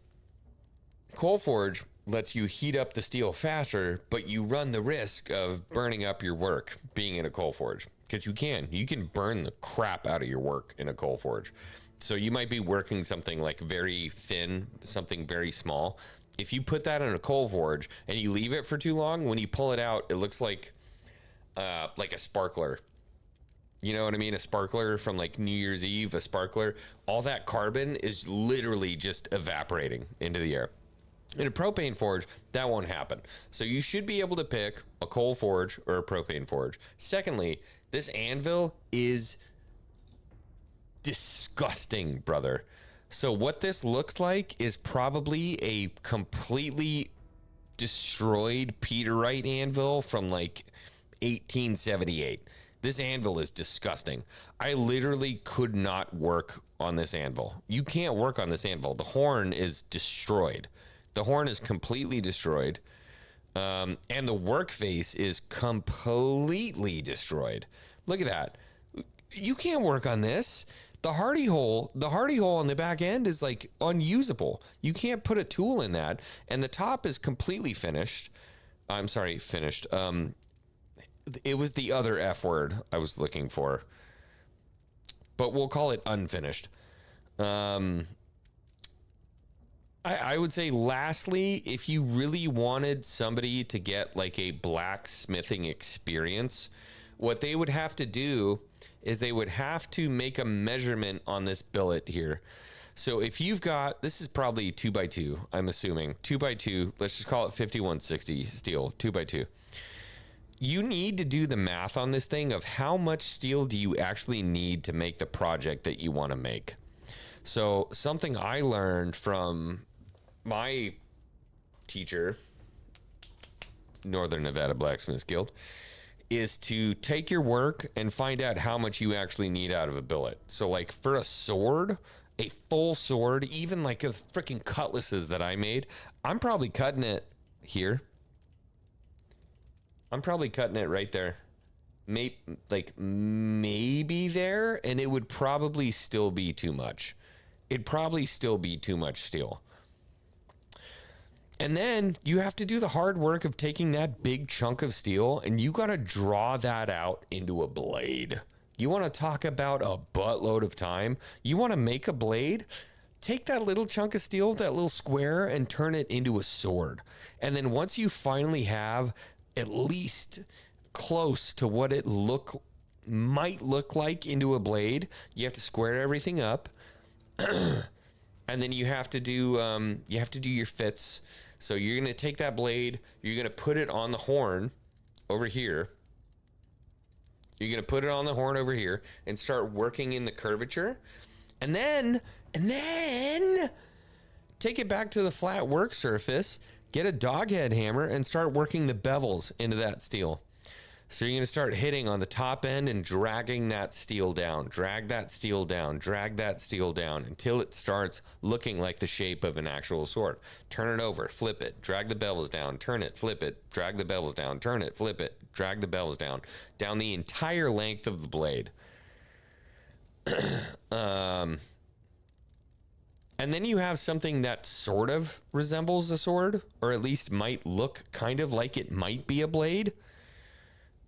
Coal forge lets you heat up the steel faster, but you run the risk of burning up your work being in a coal forge, because you can burn the crap out of your work in a coal forge. So you might be working something like very thin, something very small. If you put that in a coal forge and you leave it for too long, when you pull it out, it looks like a sparkler. You know what I mean? A sparkler from like New Year's Eve, a sparkler. All that carbon is literally just evaporating into the air. In a propane forge, that won't happen. So you should be able to pick a coal forge or a propane forge. Secondly, this anvil is disgusting, brother. So what this looks like is probably a completely destroyed Peterite anvil from like 1878. This anvil is disgusting. I literally could not work on this anvil. You can't work on this anvil. The horn is destroyed. The horn is completely destroyed. And the work face is completely destroyed. Look at that. You can't work on this. The hardy hole on the back end is like unusable. You can't put a tool in that. And the top is completely finished. I'm sorry, finished. It was the other F word I was looking for, but we'll call it unfinished. I would say lastly, if you really wanted somebody to get like a blacksmithing experience, what they would have to do is they would have to make a measurement on this billet here. So if you've got, this is probably 2x2, I'm assuming 2x2, let's just call it 5160 steel, 2x2. You need to do the math on this thing of how much steel do you actually need to make the project that you want to make. So something I learned from my teacher, Northern Nevada Blacksmiths Guild, is to take your work and find out how much you actually need out of a billet. So like for a sword, a full sword, even like a freaking cutlasses that I made, I'm probably cutting it here. I'm probably cutting it right there. Maybe there, and it would probably still be too much. It'd probably still be too much steel. And then you have to do the hard work of taking that big chunk of steel and you got to draw that out into a blade. You want to talk about a buttload of time? You want to make a blade? Take that little chunk of steel, that little square, and turn it into a sword. And then once you finally have at least close to what it might look like into a blade, you have to square everything up. And then you have to do your fits. So you're going to take that blade, you're going to put it on the horn over here. You're going to put it on the horn over here and start working in the curvature. And then take it back to the flat work surface, get a doghead hammer and start working the bevels into that steel. So you're going to start hitting on the top end and dragging that steel down, drag that steel down, drag that steel down until it starts looking like the shape of an actual sword. Turn it over, flip it, drag the bevels down, turn it, flip it, drag the bevels down, turn it, flip it, drag the bevels down the entire length of the blade. And then you have something that sort of resembles a sword, or at least might look kind of like it might be a blade.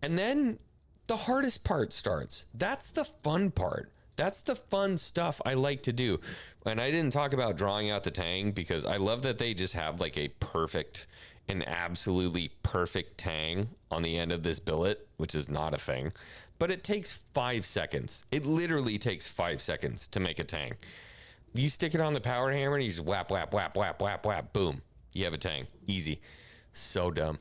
And then the hardest part starts. That's the fun part. That's the fun stuff I like to do. And I didn't talk about drawing out the tang because I love that they just have like a perfect an absolutely perfect tang on the end of this billet, which is not a thing, but it takes 5 seconds. It literally takes 5 seconds to make a tang. You stick it on the power hammer and you just whap, whap, whap, whap, whap, whap, boom. You have a tang. Easy. So dumb.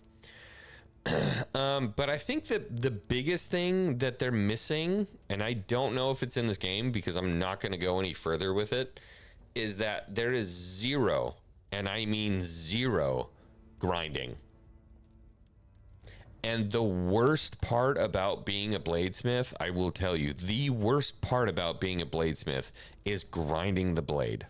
But I think that the biggest thing that they're missing, and I don't know if it's in this game because I'm not going to go any further with it, is that there is zero, and I mean zero, grinding. And the worst part about being a bladesmith, I will tell you, the worst part about being a bladesmith is grinding the blade.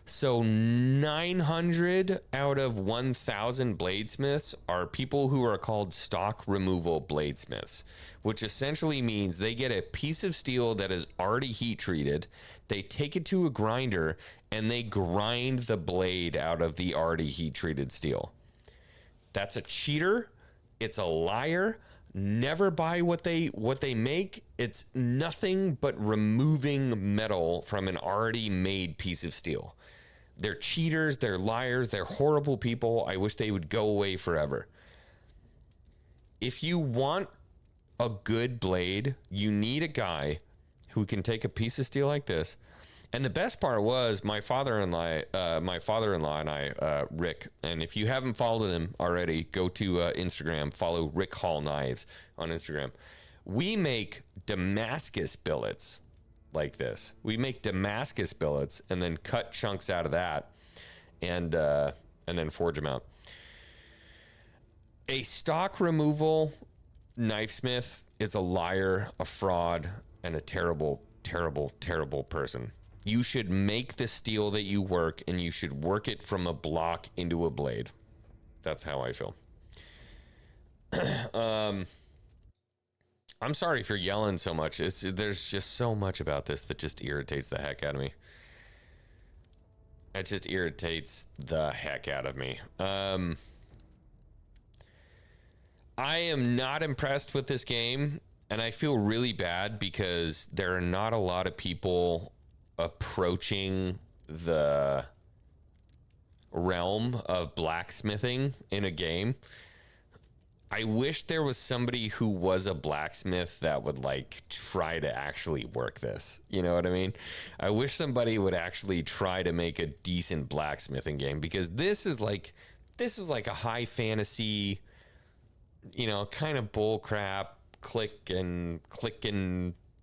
So 900 out of 1,000 bladesmiths are people who are called stock removal bladesmiths, which essentially means they get a piece of steel that is already heat treated, they take it to a grinder, and they grind the blade out of the already heat treated steel. That's a cheater. It's a liar. Never buy what they make. It's nothing but removing metal from an already made piece of steel. They're cheaters, they're liars, they're horrible people. I wish they would go away forever. If you want a good blade, you need a guy who can take a piece of steel like this. And the best part was my father-in-law and I, Rick. And if you haven't followed him already, go to Instagram, follow Rick Hall Knives on Instagram. We make Damascus billets like this. We make Damascus billets and then cut chunks out of that and then forge them out. A stock removal knifesmith is a liar, a fraud, and a terrible, terrible, terrible person. You should make the steel that you work, and you should work it from a block into a blade. That's how I feel. I'm sorry for yelling so much. There's just so much about this that just irritates the heck out of me. It just irritates the heck out of me. I am not impressed with this game, and I feel really bad because there are not a lot of people approaching the realm of blacksmithing in a game. I wish there was somebody who was a blacksmith that would like try to actually work this. You know what I mean? I wish somebody would actually try to make a decent blacksmithing game, because this is like a high fantasy, you know, kind of bull crap, click and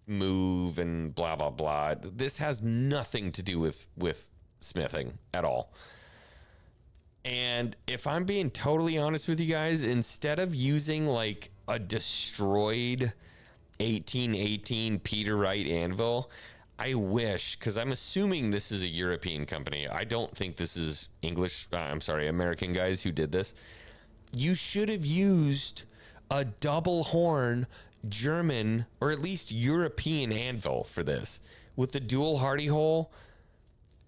move and blah blah blah. This has nothing to do with smithing at all. And if I'm being totally honest with you guys, instead of using like a destroyed 1818 Peterite anvil, I wish, because I'm assuming this is a European company. I don't think this is American guys who did this. You should have used a double horn German or at least European anvil for this. With the dual hardy hole,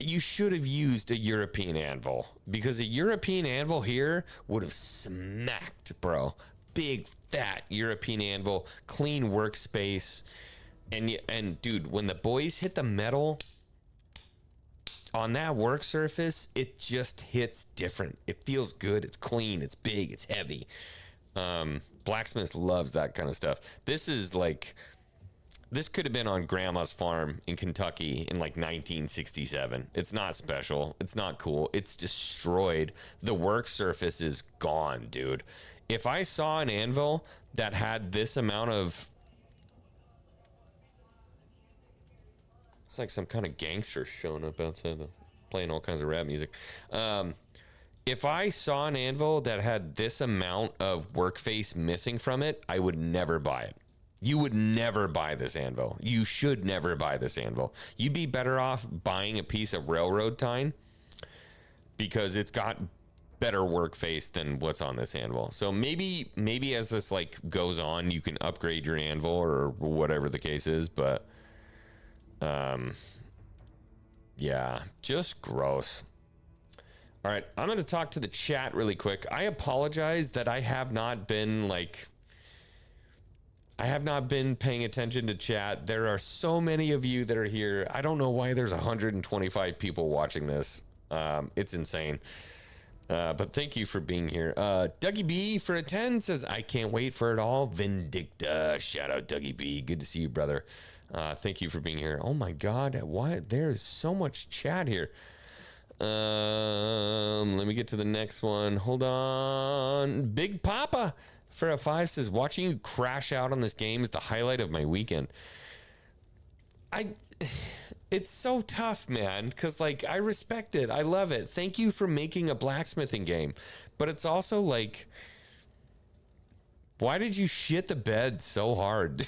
you should have used a European anvil, because a European anvil here would have smacked, bro. Big, fat European anvil, clean workspace. And dude, when the boys hit the metal on that work surface, it just hits different. It feels good. It's clean. It's big. It's heavy. Blacksmith loves that kind of stuff. This could have been on grandma's farm in Kentucky in like 1967. It's not special. It's not cool. It's destroyed. The work surface is gone, dude. If I saw an anvil that had this amount of... It's like some kind of gangster showing up outside, playing all kinds of rap music. If I saw an anvil that had this amount of work face missing from it, I would never buy it. You would never buy this anvil. You should never buy this anvil. You'd be better off buying a piece of railroad tine, because it's got better work face than what's on this anvil. So maybe as this like goes on, you can upgrade your anvil or whatever the case is. But yeah, just gross. All right, I'm going to talk to the chat really quick. I apologize that I have not been paying attention to chat. There are so many of you that are here. I don't know why there's 125 people watching this. It's insane. But thank you for being here. Dougie B for a 10 says, I can't wait for it all. Vindicta. Shout out, Dougie B. Good to see you, brother. Thank you for being here. Oh my God. Why? There's so much chat here. Let me get to the next one. Hold on. Big Papa for a 5 says, watching you crash out on this game is the highlight of my weekend. It's so tough, man, because, like, I respect it. I love it. Thank you for making a blacksmithing game. But it's also, like, why did you shit the bed so hard?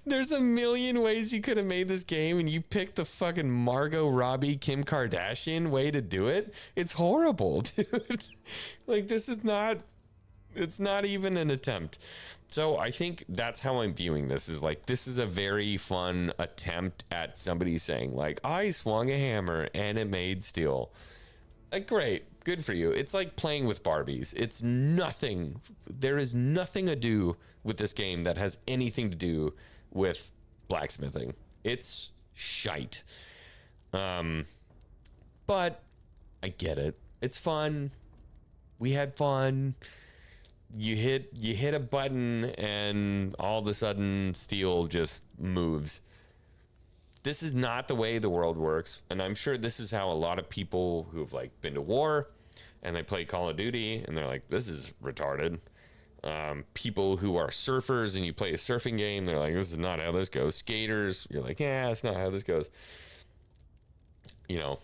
There's a million ways you could have made this game, and you picked the fucking Margot Robbie, Kim Kardashian way to do it. It's horrible, dude. Like, this is not... It's not even an attempt. So I think that's how I'm viewing this, is like, this is a very fun attempt at somebody saying, like, I swung a hammer and it made steel. Like, great. Good for you. It's like playing with Barbies. It's nothing. There is nothing ado with this game that has anything to do with blacksmithing. It's shite. But I get it. It's fun. We had fun. You hit a button and all of a sudden steel just moves. This is not the way the world works, and I'm sure this is how a lot of people who've, like, been to war and they play Call of Duty and they're like, this is retarded. People who are surfers and you play a surfing game, they're like, this is not how this goes. Skaters, you're like, yeah, that's not how this goes. You know,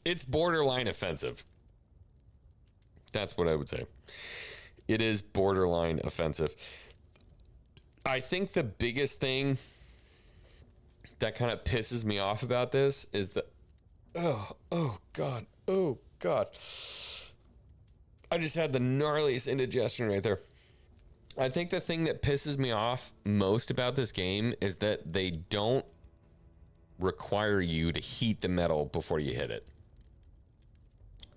it's borderline offensive. That's what I would say. It is borderline offensive. I think the biggest thing that kind of pisses me off about this is that, oh God. I just had the gnarliest indigestion right there. I think the thing that pisses me off most about this game is that they don't require you to heat the metal before you hit it.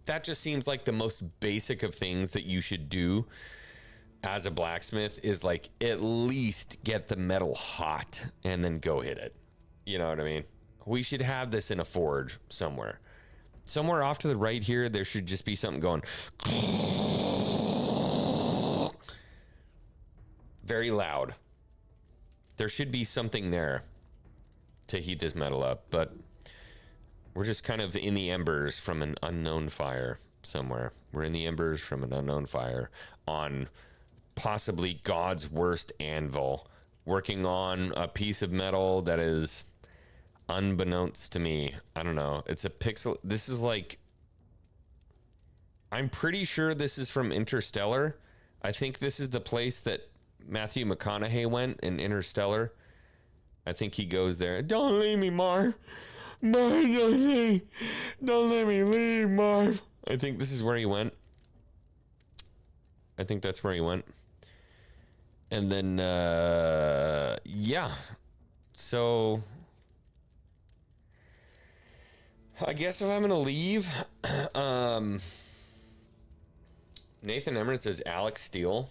That just seems like the most basic of things that you should do as a blacksmith, is, like, at least get the metal hot and then go hit it. You know what I mean? We should have this in a forge somewhere. Somewhere off to the right here, there should just be something going very loud. There should be something there to heat this metal up, but we're just kind of in the embers from an unknown fire somewhere. We're in the embers from an unknown fire on possibly God's worst anvil, working on a piece of metal that is unbeknownst to me. I don't know. It's a pixel. This is like, I'm pretty sure this is from Interstellar. I think this is the place that Matthew McConaughey went in Interstellar. I think he goes there. Don't leave me, Marv. Marv, don't let me leave, Marv. I think this is where he went. I think that's where he went. And then, yeah. So, I guess if I'm going to leave, Nathan Emmerich says Alex Steele.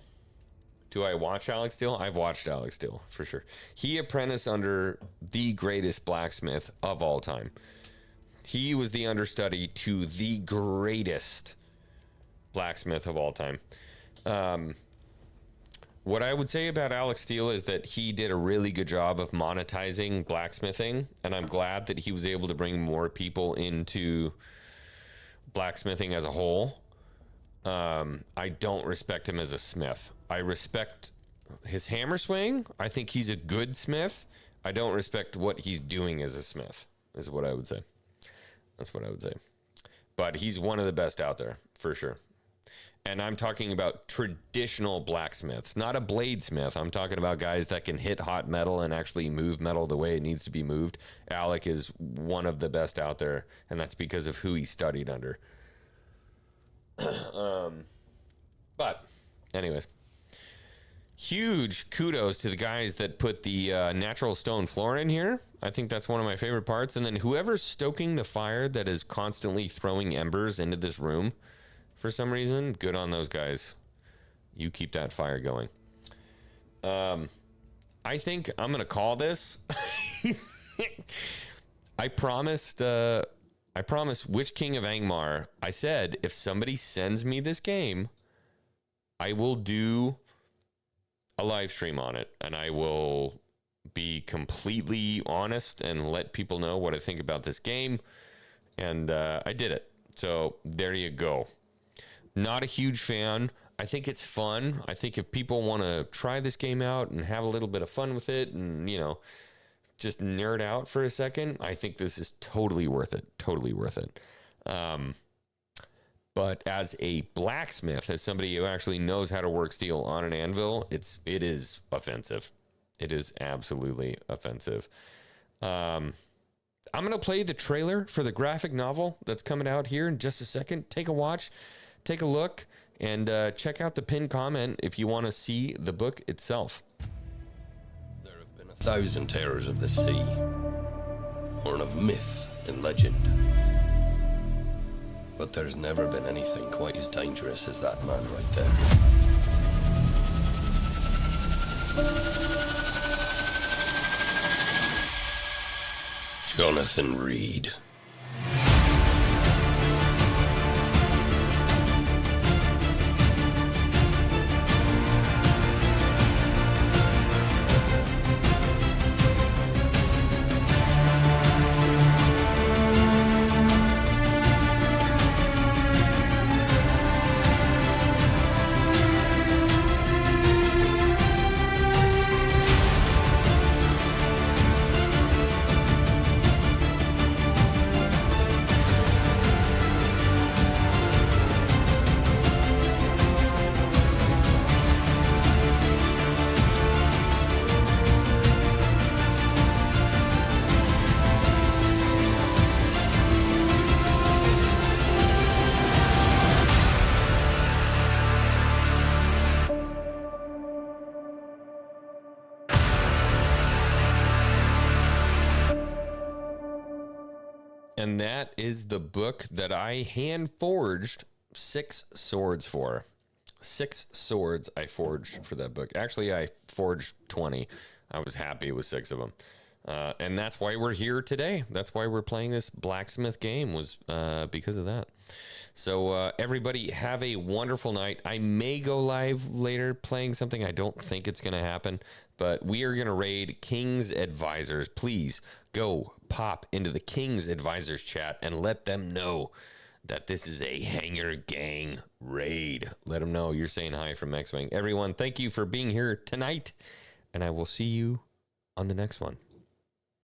Do I watch Alex Steele? I've watched Alex Steele, for sure. He apprenticed under the greatest blacksmith of all time. He was the understudy to the greatest blacksmith of all time. What I would say about Alex Steele is that he did a really good job of monetizing blacksmithing, and I'm glad that he was able to bring more people into blacksmithing as a whole. I don't respect him as a smith. I respect his hammer swing. I think he's a good smith. I don't respect what he's doing as a smith, is what I would say. That's what I would say. But he's one of the best out there, for sure. And I'm talking about traditional blacksmiths, not a bladesmith. I'm talking about guys that can hit hot metal and actually move metal the way it needs to be moved. Alec is one of the best out there, and that's because of who he studied under. But anyways, huge kudos to the guys that put the natural stone floor in here. I think that's one of my favorite parts. And then whoever's stoking the fire that is constantly throwing embers into this room for some reason, good on those guys. You keep that fire going. I think I'm gonna call this. I promised Witch King of Angmar. I said, if somebody sends me this game, I will do a live stream on it, and I will be completely honest and let people know what I think about this game. And I did it. So there you go. Not a huge fan. I think it's fun. I think if people want to try this game out and have a little bit of fun with it and, you know, just nerd out for a second, I think this is totally worth it. Totally worth it. But as a blacksmith, as somebody who actually knows how to work steel on an anvil, it is offensive. It is absolutely offensive. I'm going to play the trailer for the graphic novel that's coming out here in just a second. Take a watch, take a look, and check out the pinned comment if you want to see the book itself. There have been 1,000 terrors of the sea, born of myth and legend. But there's never been anything quite as dangerous as that man right there. Jonathan Reed. And that is the book that I hand forged 6 swords for. 6 swords I forged for that book. Actually, I forged 20. I was happy with 6 of them. And that's why we're here today. That's why we're playing this blacksmith game, was because of that. So everybody have a wonderful night. I may go live later playing something. I don't think it's going to happen, but we are going to raid King's Advisors. Please go pop into the King's Advisors chat and let them know that this is a Hanger Gang raid. Let them know you're saying hi from X-Wing. Everyone, thank you for being here tonight, and I will see you on the next one.